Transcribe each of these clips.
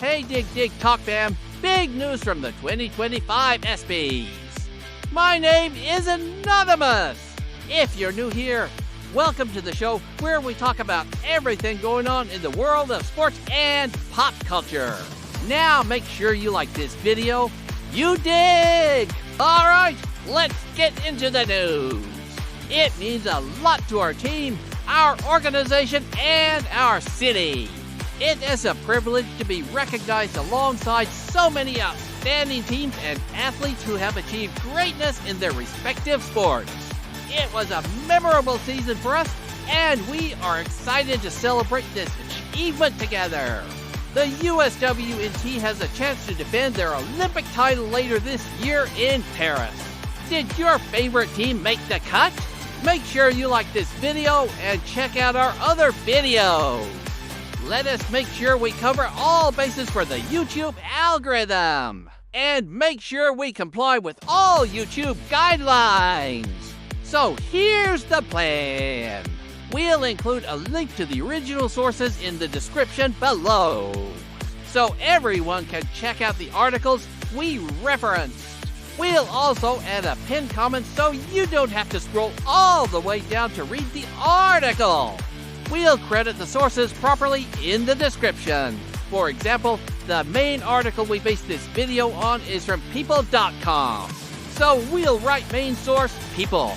Hey Dig Talk fam, big news from the 2025 ESPYs. My name is Anonymous. If you're new here, welcome to the show where we talk about everything going on in the world of sports and pop culture. Now make sure you like this video. You dig? Alright, let's get into the news. It means a lot to our team, our organization, and our city. It is a privilege to be recognized alongside so many outstanding teams and athletes who have achieved greatness in their respective sports. It was a memorable season for us, and we are excited to celebrate this achievement together. The USWNT has a chance to defend their Olympic title later this year in Paris. Did your favorite team make the cut? Make sure you like this video and check out our other videos. Let us make sure we cover all bases for the YouTube algorithm. And make sure we comply with all YouTube guidelines. So here's the plan. We'll include a link to the original sources in the description below, so everyone can check out the articles we referenced. We'll also add a pinned comment so you don't have to scroll all the way down to read the article. We'll credit the sources properly in the description. For example, the main article we based this video on is from people.com. So we'll write main source People.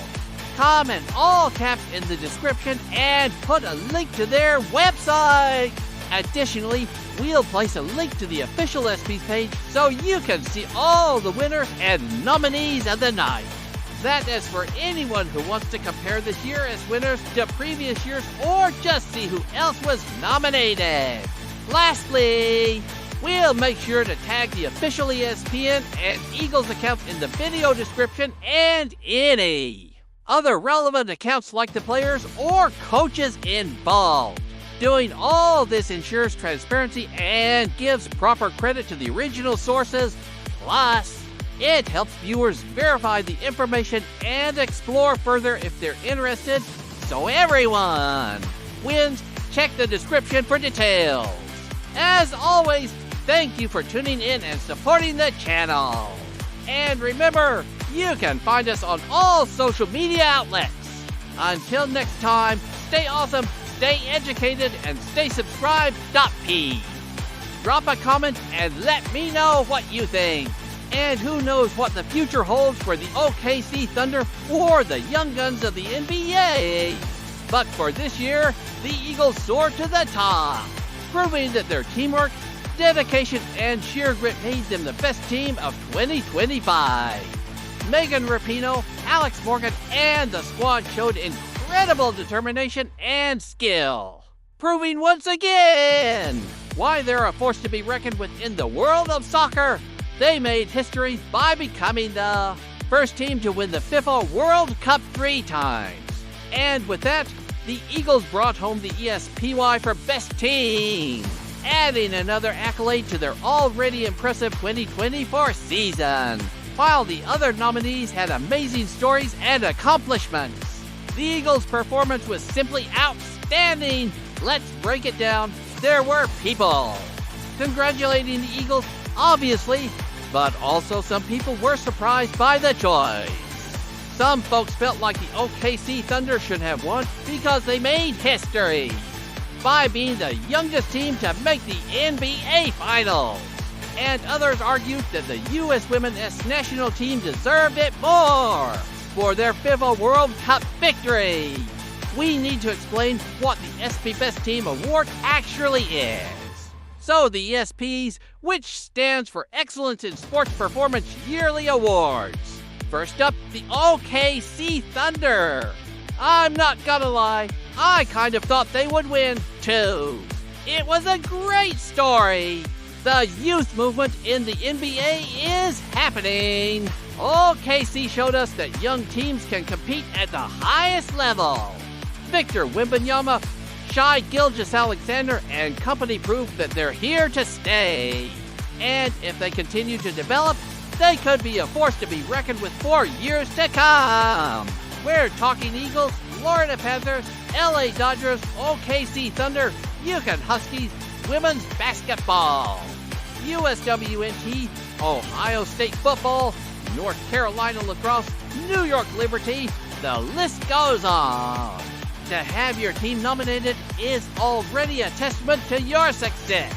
Comment all caps in the description and put a link to their website. Additionally, we'll place a link to the official ESPYs page so you can see all the winners and nominees of the night. That is for anyone who wants to compare this year as winners to previous years or just see who else was nominated. Lastly, we'll make sure to tag the official ESPN and Eagles accounts in the video description and any other relevant accounts like the players or coaches involved. Doing all this ensures transparency and gives proper credit to the original sources. Plus, it helps viewers verify the information and explore further if they're interested, so everyone wins. Check the description for details. As always, thank you for tuning in and supporting the channel. And remember, you can find us on all social media outlets. Until next time, stay awesome, stay educated, and stay subscribed. Peace. Drop a comment and let me know what you think. And who knows what the future holds for the OKC Thunder or the young guns of the NBA. But for this year, the Eagles soared to the top, proving that their teamwork, dedication, and sheer grit made them the best team of 2025. Megan Rapinoe, Alex Morgan, and the squad showed incredible determination and skill, proving once again why they're a force to be reckoned with in the world of soccer. They made history by becoming the first team to win the FIFA World Cup 3 times. And with that, the Eagles brought home the ESPY for Best Team, adding another accolade to their already impressive 2024 season. While the other nominees had amazing stories and accomplishments, the Eagles' performance was simply outstanding. Let's break it down. There were people congratulating the Eagles, obviously, but also some people were surprised by the choice. Some folks felt like the OKC Thunder should have won because they made history by being the youngest team to make the NBA Finals. And others argued that the U.S. Women's national team deserved it more for their FIFA World Cup victory. We need to explain what the ESPY Best Team Award actually is. So the ESPYs, which stands for Excellence in Sports Performance Yearly Awards. First up, the OKC Thunder. I'm not gonna lie, I kind of thought they would win too. It was a great story. The youth movement in the NBA is happening. OKC showed us that young teams can compete at the highest level. Victor Wembanyama, Shai Gilgeous-Alexander, and company proved that they're here to stay. And if they continue to develop, they could be a force to be reckoned with for years to come. We're talking Eagles, Florida Panthers, LA Dodgers, OKC Thunder, Yukon Huskies, women's basketball. USWNT, Ohio State football, North Carolina lacrosse, New York Liberty, the list goes on. To have your team nominated is already a testament to your success.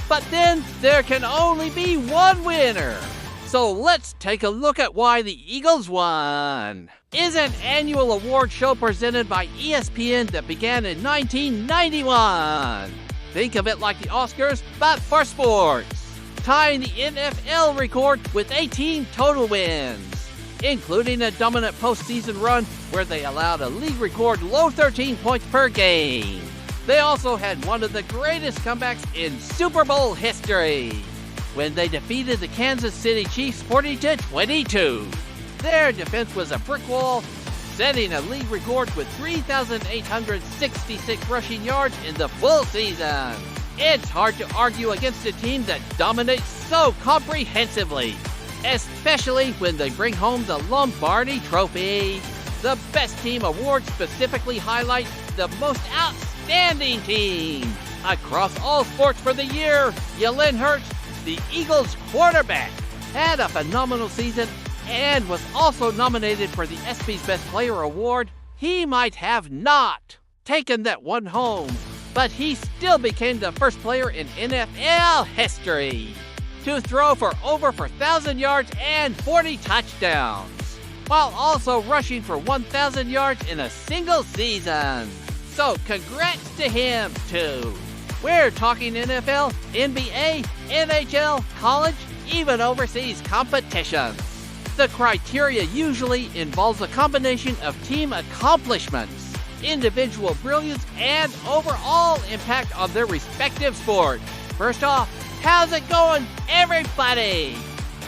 But then there can only be one winner. So let's take a look at why the Eagles won. Is an annual award show presented by ESPN that began in 1991. Think of it like the Oscars, but for sports. Tying the NFL record with 18 total wins, including a dominant postseason run where they allowed a league record low 13 points per game. They also had one of the greatest comebacks in Super Bowl history, when they defeated the Kansas City Chiefs 40-22. Their defense was a brick wall, setting a league record with 3,866 rushing yards in the full season. It's hard to argue against a team that dominates so comprehensively, especially when they bring home the Lombardi Trophy. The Best Team Award specifically highlights the most outstanding team across all sports for the year. Jalen Hurts, the Eagles quarterback, had a phenomenal season and was also nominated for the ESPY's Best Player Award. He might have not taken that one home, but he still became the first player in NFL history to throw for over 4,000 yards and 40 touchdowns, while also rushing for 1,000 yards in a single season. So congrats to him too. We're talking NFL, NBA, NHL, college, even overseas competitions. The criteria usually involves a combination of team accomplishments, individual brilliance, and overall impact on their respective sport. First off, how's it going, everybody?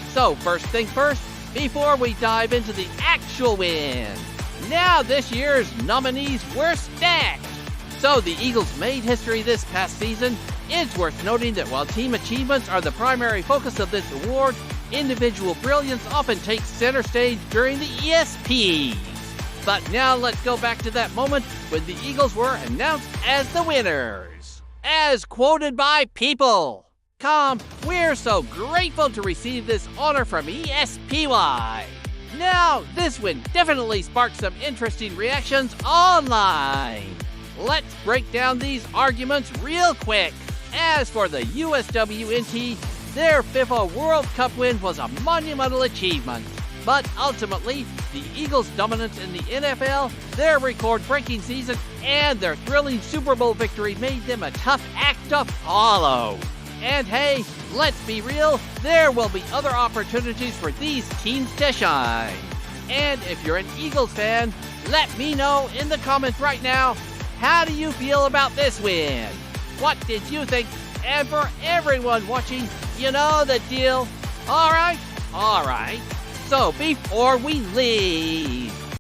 So first thing first, before we dive into the actual win. Now this year's nominees were stacked. So the Eagles made history this past season. It's worth noting that while team achievements are the primary focus of this award, individual brilliance often takes center stage during the ESPYs. But now let's go back to that moment when the Eagles were announced as the winners. As quoted by People.com, we're so grateful to receive this honor from ESPY. Now, this win definitely sparked some interesting reactions online. Let's break down these arguments real quick. As for the USWNT, their FIFA World Cup win was a monumental achievement. But ultimately, the Eagles' dominance in the NFL, their record-breaking season, and their thrilling Super Bowl victory made them a tough act to follow. And hey, let's be real, there will be other opportunities for these teams to shine. And if you're an Eagles fan, let me know in the comments right now, how do you feel about this win? What did you think? And for everyone watching, you know the deal. Alright. So before we leave,